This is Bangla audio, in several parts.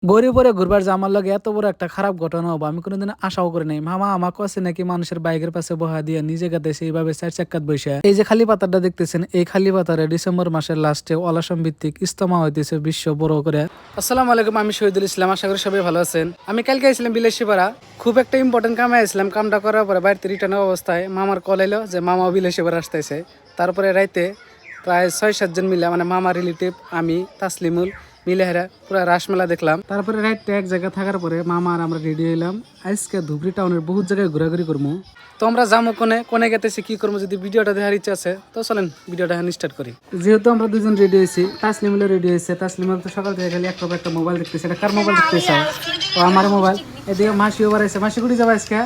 গরিবরে ঘুরবার যে আমার লগে এত বড় একটা খারাপ ঘটনা হবো আমি কোনোদিন আশাও করি নাই। মামা আমাকে আছে নাকি মানুষের বাইকের পাশে বহা দিয়ে নিজে গাতেছে এইভাবে চার চাক্কাত বসে। এই যে খালি পাতাটা দেখতেছেন এই খালি পাতারে ডিসেম্বর মাসের লাস্টে অলাসম ভিত্তিক ইজতেমা হইতেছে বিশ্ব বড় করে। আসসালামু আলাইকুম, আমি শহীদুল ইসলাম, আশা করি সবাই ভালো আছেন। আমি কালকে আইছিলাম বিলাসীপাড়া, খুব একটা ইম্পর্টেন্ট কামে আইছিলাম। কামটা করার পরে বাড়িতে রিটার্ন অবস্থায় মামার কল এলো যে মামা বিলাসীপাড়া আসতেছে। তারপরে রাইতে প্রায় 6-7 জন মিলে মানে মামা রিলেটিভ, আমি, তাসলিমুল মিলে হেরা পুরা রাসমেলা দেখলাম। তারপরে রাইতে এক জায়গায় থাকার পরে মামা আর আমরা রেডি হইলাম। আজকে ধুবড়ি টাউনের বহুত জায়গায় ঘোরাঘুরি করবো। তো আমরা যাবো কোনে গেতেছি কি করবো, যদি ভিডিওটা দেখার ইচ্ছা আছে তো চলেন ভিডিওটা স্টার্ট করি। যেহেতু আমরা দুজন রেডি হয়েছি, তাসলিমুলও রেডি হয়েছে। তাসলিমুল তো সকাল থেকে খালি একটা মোবাইল দেখতেছে। এটা কার মোবাইল দেখতেছে? ও আমার মোবাইল। এদিকে মাসি ওভার আছে। মাসি কুড়ি যাবা আজকে?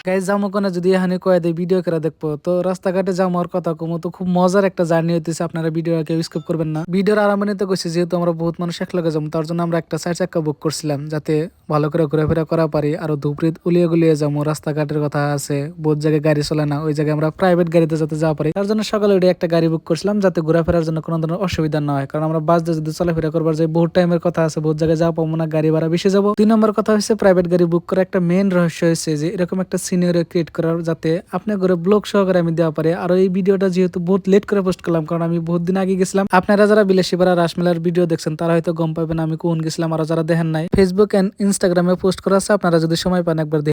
গাইজ যাবো কোনে যদি এখানে কয়ে দেয় ভিডিও করে দেখবো তো রাস্তাঘাটে যাওয়ার কথা কমো তো খুব মজার একটা জার্নি হইতেছে। আপনারা ভিডিও কেউ স্কিপ করবেন না। ভিডিওর আরম্ভে তো কইছি যেহেতু আমরা বহুত মানুষ একলগে যাবো তার জন্য আমরা একটা 4 চাক্কা বুক করছিলাম যাতে ভালো করে ঘোরাফেরা করা পারি। আর ধুপড়ি উলিয়ে গুলিয়ে যাবো, রাস্তাঘাটের কথা আছে, বহুত জায়গায় গাড়ি চলে না, ওই জায়গায় আমরা প্রাইভেট গাড়িতে যাতে যাওয়া পারি। তার জন্য সকালে উঠে একটা গাড়ি বুক করছিলাম যাতে ঘোরাফেরার জন্য কোনো ধরনের অসুবিধা না হয়। কারণ আমরা বাস দিয়ে যদি চলাফেরা করবার যাই বহুত টাইমের কথা আছে, বহুত জায়গায় যাওয়া পাবো না, গাড়ি ভাড়া বেশি যাবো। 2 নম্বর কথা হচ্ছে প্রাইভেট গাড়ি বুক করা একটা মেইন রহস্য হচ্ছে যে এরকম একটা সিনারিও ক্রিয়েট করার যাতে আপনার ঘরে ব্লগ সহকারে আমি দেওয়া পারি। আর এই ভিডিওটা যেহেতু বহুত লেট করে পোস্ট করলাম কারণ আমি বহুত দিন আগে গেছিলাম। আপনারা যারা বিলাসীপাড়া রাসমেলার ভিডিও দেখছেন তারা হয়তো গম পাবেন আমি কোন গেছিলাম। আর যারা দেখেন নাই, ফেসবুক এন্ড ইনস্টাগ্রামে পোস্ট করা আছে, আপনারা যদি সময় পান একবার